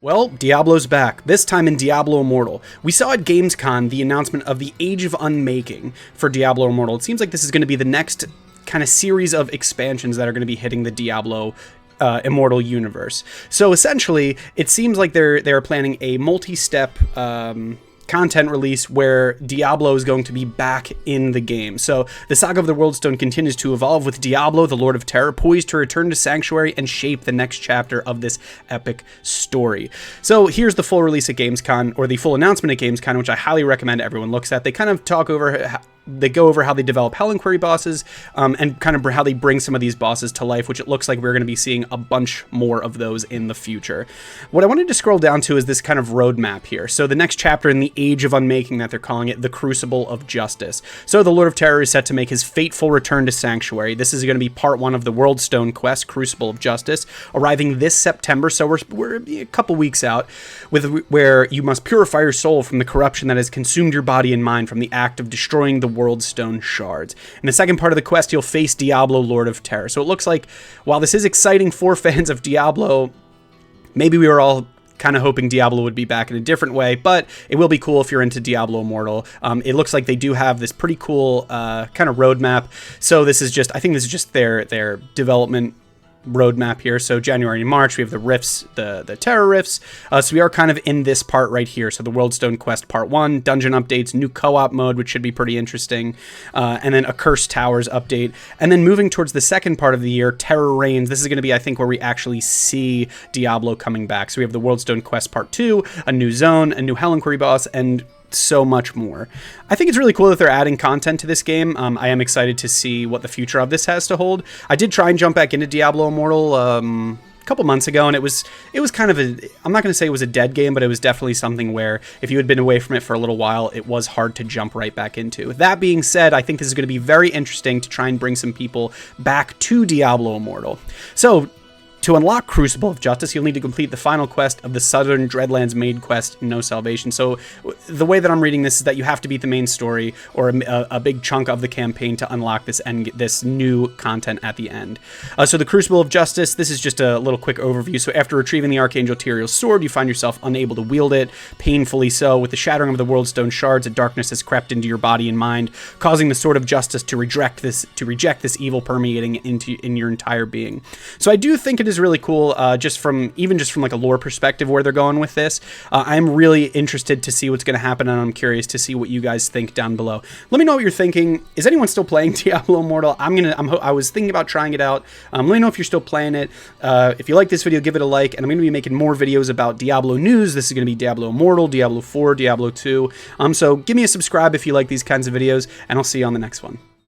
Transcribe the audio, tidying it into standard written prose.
Well, Diablo's back, this time in Diablo Immortal. We saw at Gamescom the announcement of the Age of Unmaking for Diablo Immortal. It seems like this is going to be the next kind of series of expansions that are going to be hitting the Diablo Immortal universe. So essentially, it seems like they're planning a multi-step content release where Diablo is going to be back in the game. So the saga of the WorldStone continues to evolve, with Diablo, the Lord of Terror, poised to return to Sanctuary and shape the next chapter of this epic story. So here's the full release at Gamescom, or the full announcement at Gamescom, which I highly recommend everyone looks at. They kind of go over how they develop Hell Inquiry bosses, and kind of how they bring some of these bosses to life, which it looks like we're going to be seeing a bunch more of those in the future. What I wanted to scroll down to is this kind of roadmap here. So the next chapter in the Age of Unmaking, that they're calling it, the Crucible of Justice. So the Lord of Terror is set to make his fateful return to Sanctuary. This is going to be part 1 of the WorldStone quest, Crucible of Justice, arriving this September. So we're a couple weeks out, where you must purify your soul from the corruption that has consumed your body and mind from the act of destroying the WorldStone shards. In the second part of the quest, you'll face Diablo, Lord of Terror. So it looks like, while this is exciting for fans of Diablo, maybe we were all kind of hoping Diablo would be back in a different way, but it will be cool if you're into Diablo Immortal. It looks like they do have this pretty cool kind of roadmap. So this is just, I think this is just their development roadmap here. So January and March, we have the rifts, the terror rifts. So we are kind of in this part right here. So the WorldStone quest part 1, dungeon updates, new co-op mode, which should be pretty interesting, and then a Cursed Towers update. And then moving towards the second part of the year, Terror Reigns. This is going to be, I think, where we actually see Diablo coming back. So we have the WorldStone quest part 2, a new zone, a new Hell Inquiry boss, and so much more. I think it's really cool that they're adding content to this game. I am excited to see what the future of this has to hold. I did try and jump back into Diablo Immortal a couple months ago, and it was kind of I'm not going to say it was a dead game, but it was definitely something where if you had been away from it for a little while, it was hard to jump right back into. That being said, I think this is going to be very interesting to try and bring some people back to Diablo Immortal. So to unlock Crucible of Justice, you'll need to complete the final quest of the Southern Dreadlands main quest, No Salvation. So the way that I'm reading this is that you have to beat the main story, or a big chunk of the campaign, to unlock this new content at the end. So the Crucible of Justice, this is just a little quick overview. So after retrieving the Archangel Tyrael's sword, you find yourself unable to wield it, painfully so. With the shattering of the WorldStone shards, a darkness has crept into your body and mind, causing the Sword of Justice to reject this evil permeating in your entire being. So I do think it is really cool, just from like a lore perspective, where they're going with this. I'm really interested to see what's going to happen, and I'm curious to see what you guys think down below. Let me know what you're thinking. Is anyone still playing Diablo Immortal? I was thinking about trying it out. Let me know if you're still playing it. If you like this video, give it a like, and I'm going to be making more videos about Diablo news. This is going to be Diablo Immortal, Diablo 4, Diablo 2. So give me a subscribe if you like these kinds of videos, and I'll see you on the next one.